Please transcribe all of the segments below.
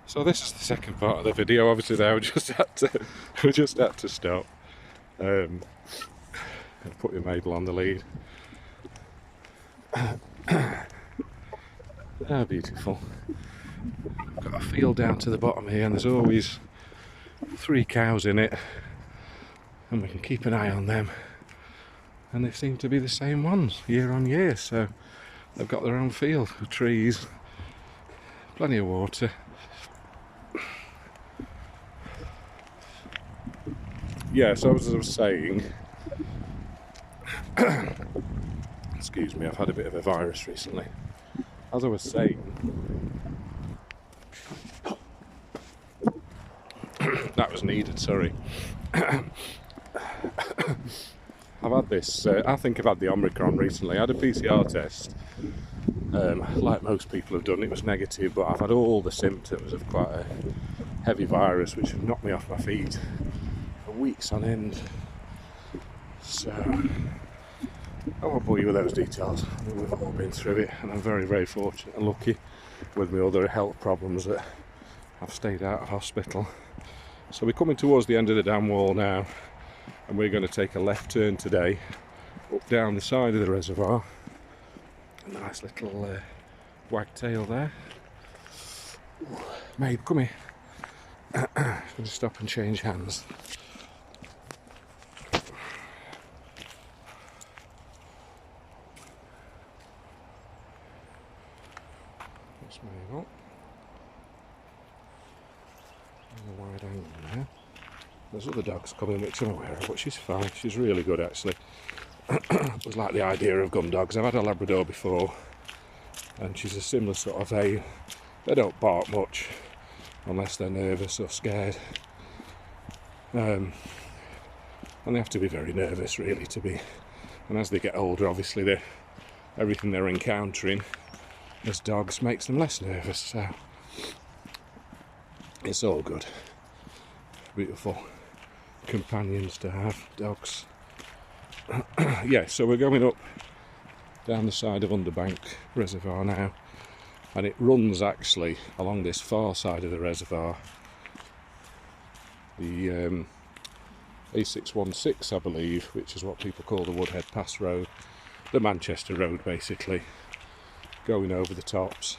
So this is the second part of the video. Obviously there we just had to stop. And put your Mabel on the lead. Ah, beautiful. Got a field down to the bottom here, and there's always 3 cows in it, and we can keep an eye on them, and they seem to be the same ones year on year, so they've got their own field of trees, plenty of water. Yeah, so as I was saying, excuse me, I've had a bit of a virus recently. As I was saying, that was needed, sorry. I've had this, I think I've had the Omicron recently. I had a PCR test, like most people have done. It was negative, but I've had all the symptoms of quite a heavy virus, which have knocked me off my feet for weeks on end. So I won't bore you with those details. I mean, we've all been through it, and I'm very, very fortunate and lucky with my other health problems that I've stayed out of hospital. So we're coming towards the end of the dam wall now, and we're going to take a left turn today up down the side of the reservoir. A nice little wagtail there. Ooh, Mabe, come here. I'm going to stop and change hands. That's Mabel. A wide angle there. There's other dogs coming which I'm aware of, but she's fine. She's really good actually. It was like the idea of gun dogs. I've had a Labrador before, and she's a similar sort of a. They don't bark much unless they're nervous or scared, and they have to be very nervous really to be. And as they get older, obviously everything they're encountering as dogs makes them less nervous. So it's all good. Beautiful companions to have, dogs. Yeah, so we're going up down the side of Underbank Reservoir now, and it runs actually along this far side of the reservoir, the A616 I believe, which is what people call the Woodhead Pass Road, the Manchester Road basically, going over the tops,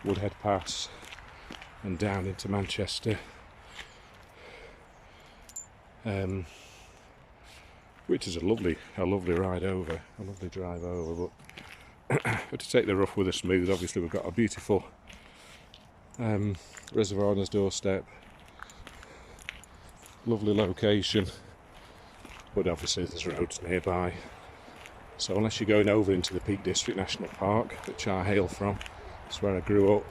Woodhead Pass and down into Manchester, which is a lovely ride over, a lovely drive over, but to take the rough with the smooth. Obviously we've got a beautiful reservoir on his doorstep, lovely location, but obviously there's roads nearby, so unless you're going over into the Peak District National Park, which I hail from, that's where I grew up.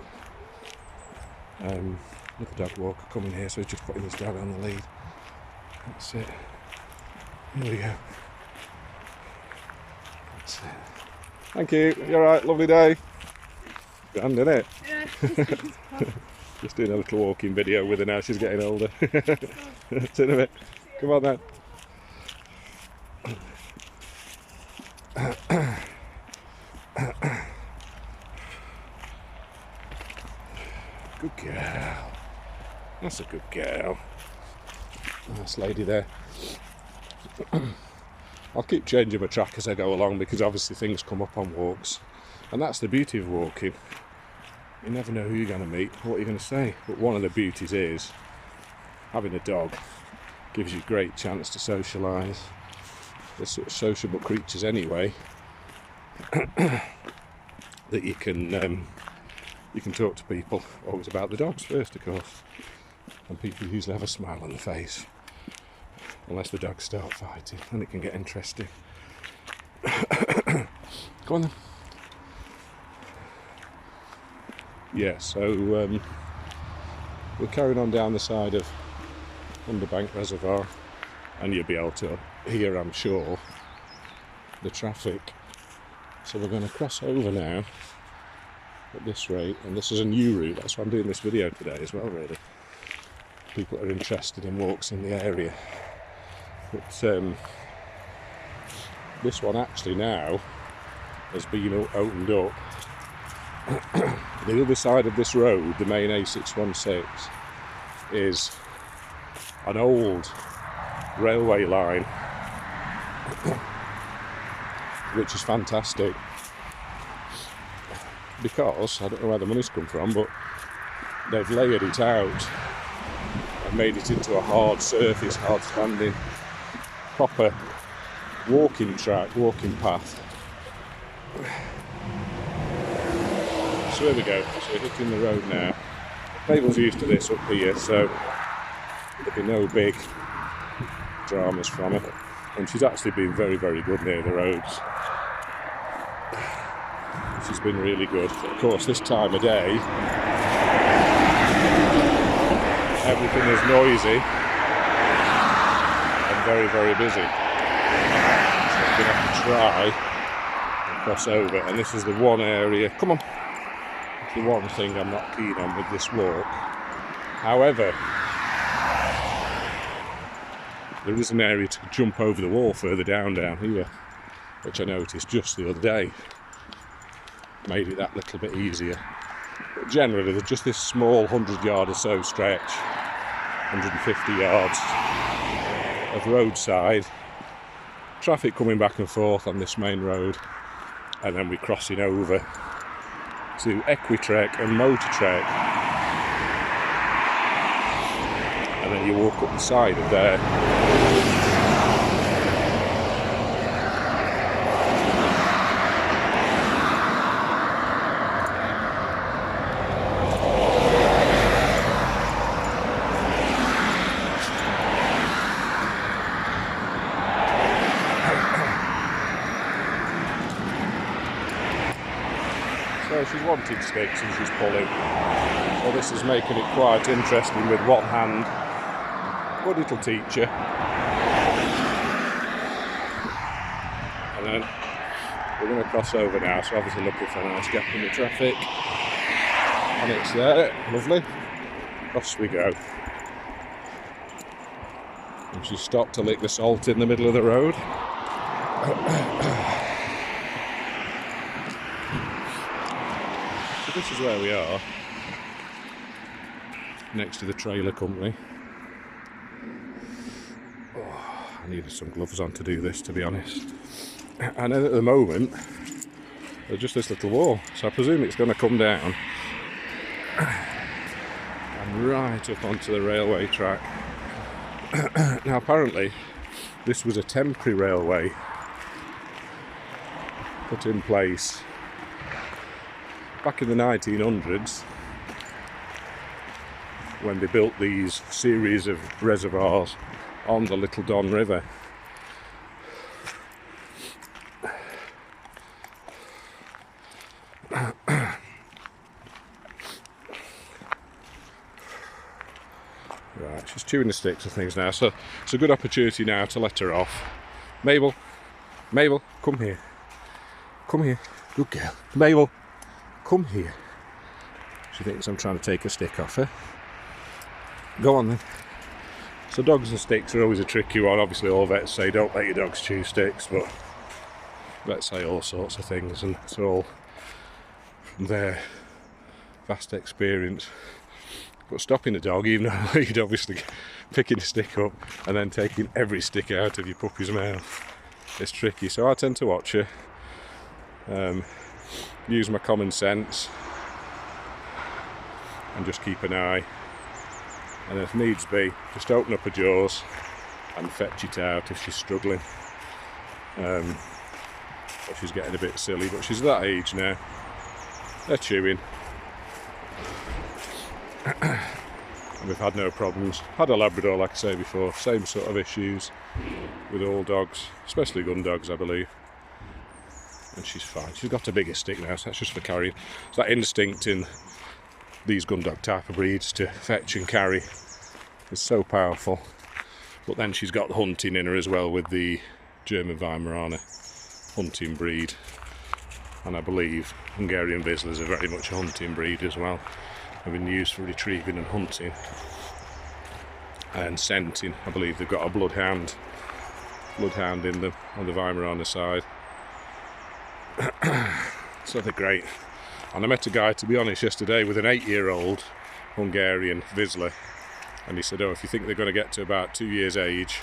Another dog walker coming here, so he's just putting his dad on the lead. That's it. Here we go. That's it. Thank you. You're right. Lovely day. Grand, isn't it? Yeah. Just doing a little walking video with her now. She's getting older. See you in a bit. Come on then. Good girl. That's a good girl. Nice lady there. I'll keep changing my track as I go along, because obviously things come up on walks, and that's the beauty of walking. You never know who you're going to meet, what you're going to say. But one of the beauties is having a dog gives you a great chance to socialise. They're sort of sociable creatures anyway, that you can talk to people, always about the dogs first of course, and people usually have a smile on their face, unless the dogs start fighting, then it can get interesting. Go on then. Yeah, so we're carrying on down the side of Underbank Reservoir, and you'll be able to hear, I'm sure, the traffic. So we're going to cross over now at this rate, and this is a new route, that's why I'm doing this video today as well really. People are interested in walks in the area. But this one actually now has been opened up The other side of this road, the main A616, is an old railway line, which is fantastic because, I don't know where the money's come from, but they've layered it out and made it into a hard surface, hard standing, proper walking track, walking path. So here we go, so we're hitting the road now. Mabel's used to this up here, so there'll be no big dramas from her. And she's actually been very, very good near the roads. She's been really good. Of course, this time of day, everything is noisy and very, very busy. So I'm going to have to try and cross over. And this is the one area, come on, it's the one thing I'm not keen on with this walk. However, there is an area to jump over the wall further down here, which I noticed just the other day. Made it that little bit easier. But generally, there's just this small 100-yard or so stretch, 150 yards of roadside, traffic coming back and forth on this main road, and then we're crossing over to Equitrek and Motortrek, and then you walk up the side of there. So she's wanting sticks and she's pulling. So this is making it quite interesting with one hand. But it'll teach you. And then we're going to cross over now, so obviously looking for a nice gap in the traffic. And it's there, lovely. Off we go. And she stopped to lick the salt in the middle of the road. So this is where we are, next to the trailer company. Oh, I needed some gloves on to do this, to be honest. And at the moment, there's just this little wall, so I presume it's going to come down and right up onto the railway track. Now apparently this was a temporary railway put in place back in the 1900s when they built these series of reservoirs on the Little Don River. Right, she's chewing the sticks and things now, so it's a good opportunity now to let her off. Mabel, Mabel, come here. Come here, good girl. Mabel, come here. She thinks I'm trying to take a stick off her. Go on then. So dogs and sticks are always a tricky one. Obviously all vets say don't let your dogs chew sticks, but vets say all sorts of things, and it's all from their vast experience. But stopping a dog, even though you'd obviously picking a stick up and then taking every stick out of your puppy's mouth, it's tricky. So I tend to watch her, use my common sense, and just keep an eye. And if needs be, just open up her jaws and fetch it out if she's struggling. If she's getting a bit silly, but she's that age now. They're chewing. And we've had no problems. Had a Labrador, like I say before, same sort of issues with all dogs, especially gun dogs, I believe. And she's fine. She's got a bigger stick now, so that's just for carrying. It's that instinct in these gun dog type of breeds to fetch and carry is so powerful. But then she's got the hunting in her as well with the German Weimaraner hunting breed. And I believe Hungarian Vizslas are very much a hunting breed as well. Have been used for retrieving and hunting and scenting. I believe they've got a bloodhound in them on the Weimaraner side. So they're great. And I met a guy, to be honest, yesterday with an 8-year-old Hungarian Vizsla, and he said, oh, if you think they're going to get to about 2 years age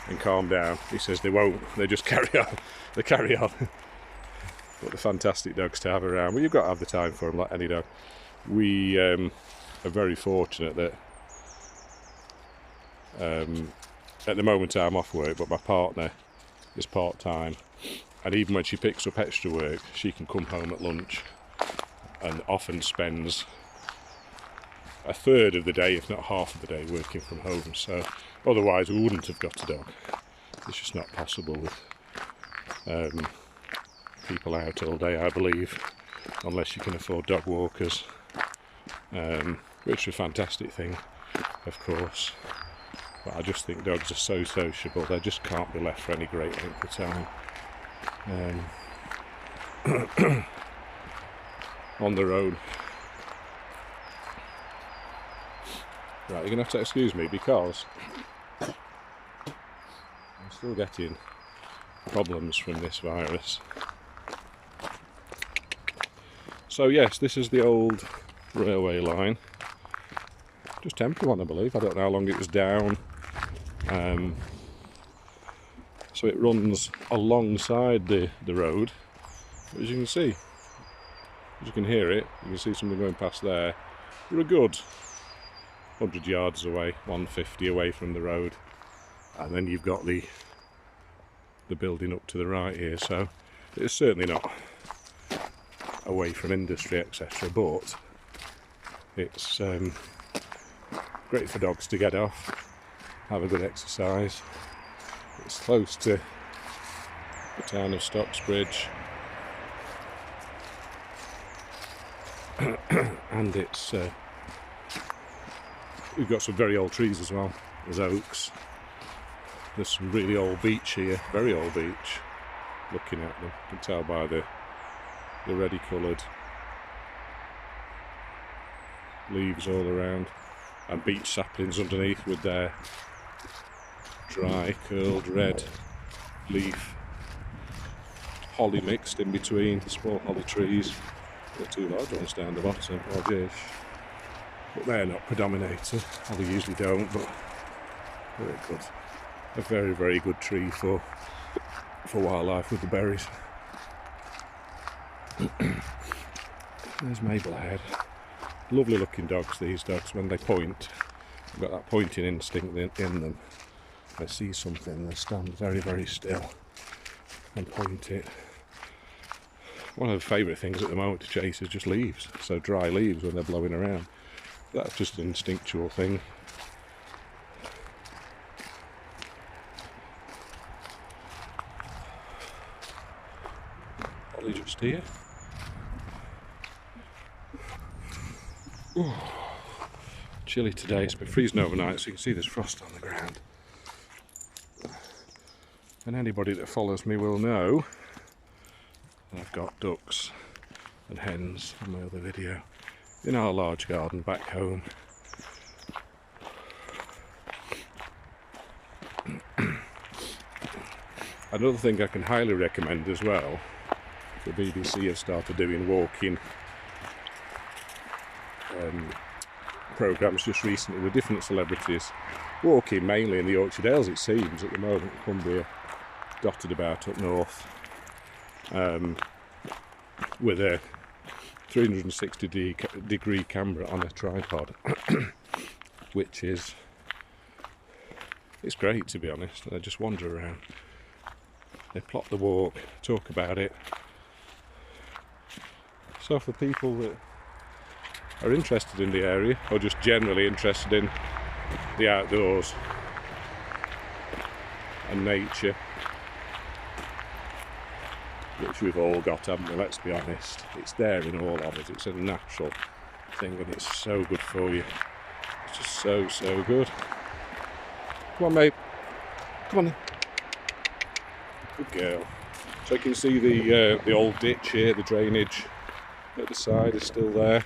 and calm down, he says they won't, they just carry on. They carry on. But they're fantastic dogs to have around. Well, you've got to have the time for them, like any dog. We are very fortunate that at the moment I'm off work, but my partner is part-time, and even when she picks up extra work, she can come home at lunch and often spends a third of the day, if not half of the day, working from home. So otherwise we wouldn't have got a dog. It's just not possible with people out all day, I believe, unless you can afford dog walkers, which is a fantastic thing, of course. But I just think dogs are so sociable, they just can't be left for any great length of time. On their own. Right, you're going to have to excuse me because I'm still getting problems from this virus. So yes, this is the old railway line. Just temporary one, I believe. I don't know how long it was down. So it runs alongside the road. As you can see, as you can hear it, you can see something going past there. We're a good 100 yards away, 150 away from the road, and then you've got the building up to the right here. So it's certainly not away from industry, etc., but it's great for dogs to get off, have a good exercise. It's close to the town of Stocksbridge, and it's we've got some very old trees as well. There's oaks. There's some really old beech here, very old beech. Looking at them, you can tell by the reddy coloured leaves all around, and beech saplings underneath with their dry curled red leaf, holly mixed in between, small holly trees. There are two large ones down the bottom, large-ish, but they're not predominating. Well, they usually don't, but very good. A very, very good tree for wildlife with the berries. There's Mablehead. Lovely looking dogs, these dogs. When they point, they've got that pointing instinct in them. They see something, they stand very, very still and point it. One of the favourite things at the moment to chase is just leaves, so dry leaves when they're blowing around. That's just an instinctual thing. Ollie just here. Ooh. Chilly today, it's been freezing overnight, so you can see there's frost on the ground. And anybody that follows me will know that I've got ducks and hens on my other video in our large garden back home. Another thing I can highly recommend as well, the BBC have started doing walking programmes just recently with different celebrities, walking mainly in the Yorkshire Dales, it seems, at the moment. Cumbria dotted about up north, with a 360-degree camera on a tripod, which is, it's great, to be honest. And they just wander around, they plot the walk, talk about it. So for people that are interested in the area, or just generally interested in the outdoors and nature, which we've all got, haven't we? Let's be honest, it's there in all of us. It's a natural thing, and it's so good for you. It's just so good. Come on, mate. Come on then. Good girl. So you can see the old ditch here, the drainage at the side is still there.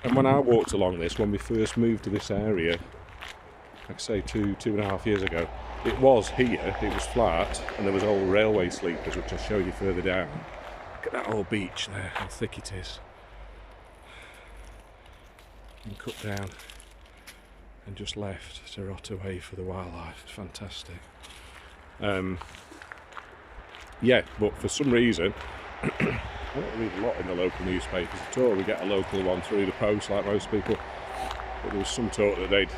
And when I walked along this, when we first moved to this area, like I say, two and a half years ago, it was here, it was flat, and there was old railway sleepers, which I'll show you further down. Look at that old beach there, how thick it is. been cut down and just left to rot away for the wildlife. It's fantastic. Yeah, but for some reason, I don't read a lot in the local newspapers at all. We get a local one through the post like most people, but there was some talk that they'd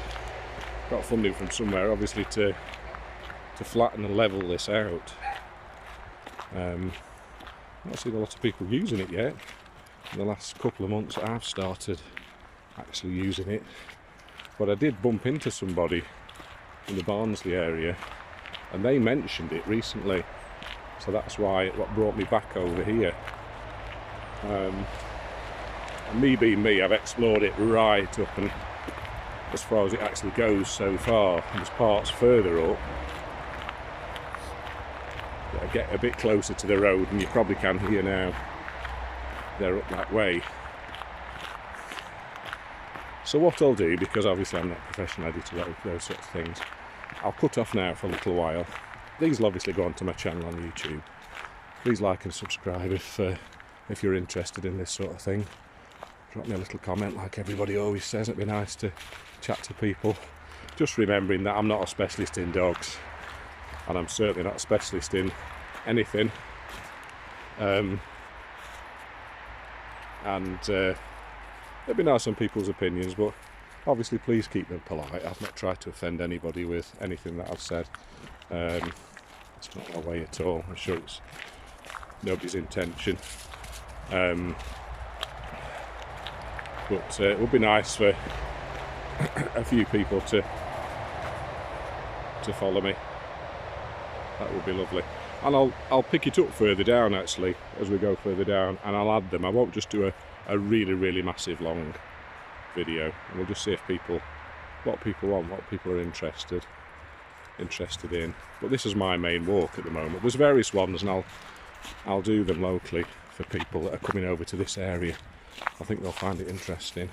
got funding from somewhere, obviously to flatten and level this out. I've not seen a lot of people using it yet. In the last couple of months I've started actually using it, but I did bump into somebody in the Barnsley area and they mentioned it recently, so that's what brought me back over here. And me being me, I've explored it right up and as far as it actually goes so far. There's parts further up that I get a bit closer to the road, and you probably can hear now they're up that way. So what I'll do, because obviously I'm not a professional editor of those sorts of things, I'll cut off now for a little while. These will obviously go onto my channel on YouTube. Please like and subscribe if you're interested in this sort of thing. Drop me a little comment like everybody always says. It'd be nice to chat to people. Just remembering that I'm not a specialist in dogs, and I'm certainly not a specialist in anything. It'd be nice on people's opinions, but obviously please keep them polite. I've not tried to offend anybody with anything that I've said. It's not my way at all. I'm sure it's nobody's intention. But it would be nice for a few people to follow me. That would be lovely. And I'll pick it up further down actually as we go further down, and I'll add them. I won't just do a really massive long video. And we'll just see if what people want, what people are interested in. But this is my main walk at the moment. There's various ones, and I'll do them locally for people that are coming over to this area. I think they'll find it interesting.